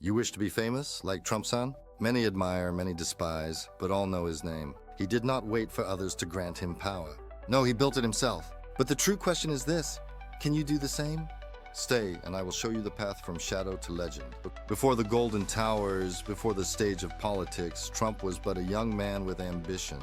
You wish to be famous, like Trump-san? Many admire, many despise, but all know his name. He did not wait for others to grant him power. No, he built it himself. But the true question is this: can you do the same? Stay, and I will show you the path from shadow to legend. Before the golden towers, before the stage of politics, Trump was but a young man with ambition.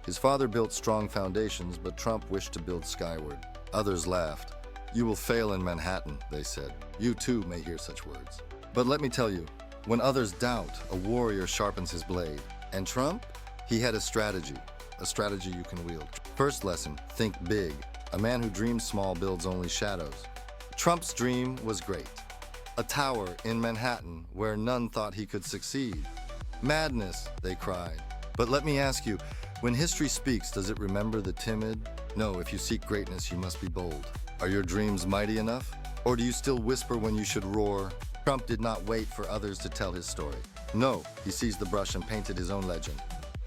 His father built strong foundations, but Trump wished to build skyward. Others laughed. You will fail in Manhattan, they said. You too may hear such words. But let me tell you, when others doubt, a warrior sharpens his blade. And Trump? He had a strategy you can wield. First lesson, think big. A man who dreams small builds only shadows. Trump's dream was great. A tower in Manhattan where none thought he could succeed. Madness, they cried. But let me ask you, when history speaks, does it remember the timid? No, if you seek greatness, you must be bold. Are your dreams mighty enough? Or do you still whisper when you should roar? Trump did not wait for others to tell his story. No, he seized the brush and painted his own legend.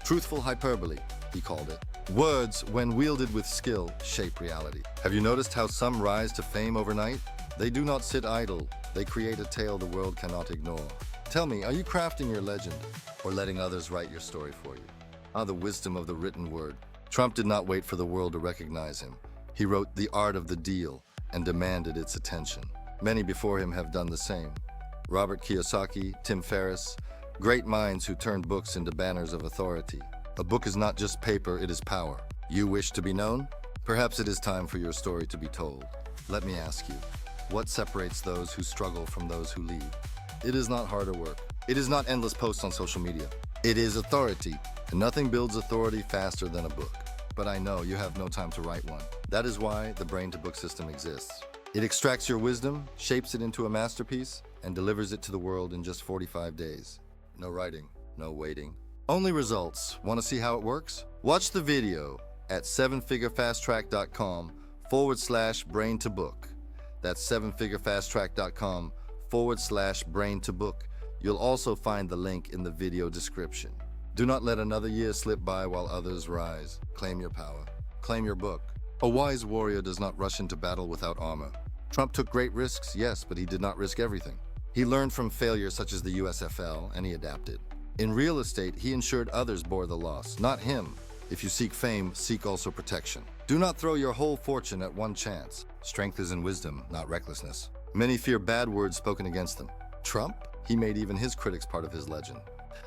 Truthful hyperbole, he called it. Words, when wielded with skill, shape reality. Have you noticed how some rise to fame overnight? They do not sit idle. They create a tale the world cannot ignore. Tell me, are you crafting your legend or letting others write your story for you? Ah, the wisdom of the written word. Trump did not wait for the world to recognize him. He wrote The Art of the Deal and demanded its attention. Many before him have done the same. Robert Kiyosaki, Tim Ferriss, great minds who turned books into banners of authority. A book is not just paper, it is power. You wish to be known? Perhaps it is time for your story to be told. Let me ask you, what separates those who struggle from those who lead? It is not harder work. It is not endless posts on social media. It is authority, and nothing builds authority faster than a book. But I know you have no time to write one. That is why the brain-to-book system exists. It extracts your wisdom, shapes it into a masterpiece, and delivers it to the world in just 45 days. No writing, no waiting. Only results. Want to see how it works? Watch the video at 7figurefasttrack.com/brain-to-book. That's 7figurefasttrack.com/brain-to-book. You'll also find the link in the video description. Do not let another year slip by while others rise. Claim your power. Claim your book. A wise warrior does not rush into battle without armor. Trump took great risks, yes, but he did not risk everything. He learned from failures such as the USFL, and he adapted. In real estate, he ensured others bore the loss, not him. If you seek fame, seek also protection. Do not throw your whole fortune at one chance. Strength is in wisdom, not recklessness. Many fear bad words spoken against them. Trump? He made even his critics part of his legend.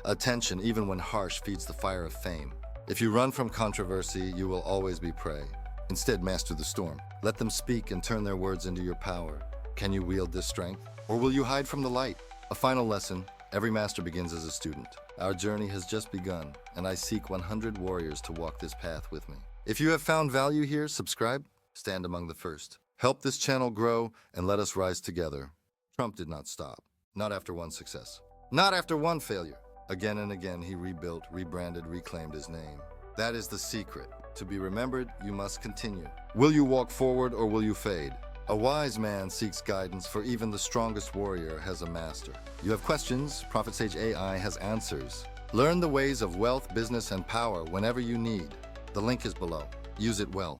Attention, even when harsh, feeds the fire of fame. If you run from controversy, you will always be prey. Instead, master the storm. Let them speak and turn their words into your power. Can you wield this strength? Or will you hide from the light? A final lesson: every master begins as a student. Our journey has just begun, and I seek 100 warriors to walk this path with me. If you have found value here, subscribe, stand among the first. Help this channel grow, and let us rise together. Trump did not stop. Not after one success. Not after one failure. Again and again, he rebuilt, rebranded, reclaimed his name. That is the secret. To be remembered, you must continue. Will you walk forward or will you fade? A wise man seeks guidance, for even the strongest warrior has a master. You have questions? Profit Sage A.I. has answers. Learn the ways of wealth, business, and power whenever you need. The link is below. Use it well.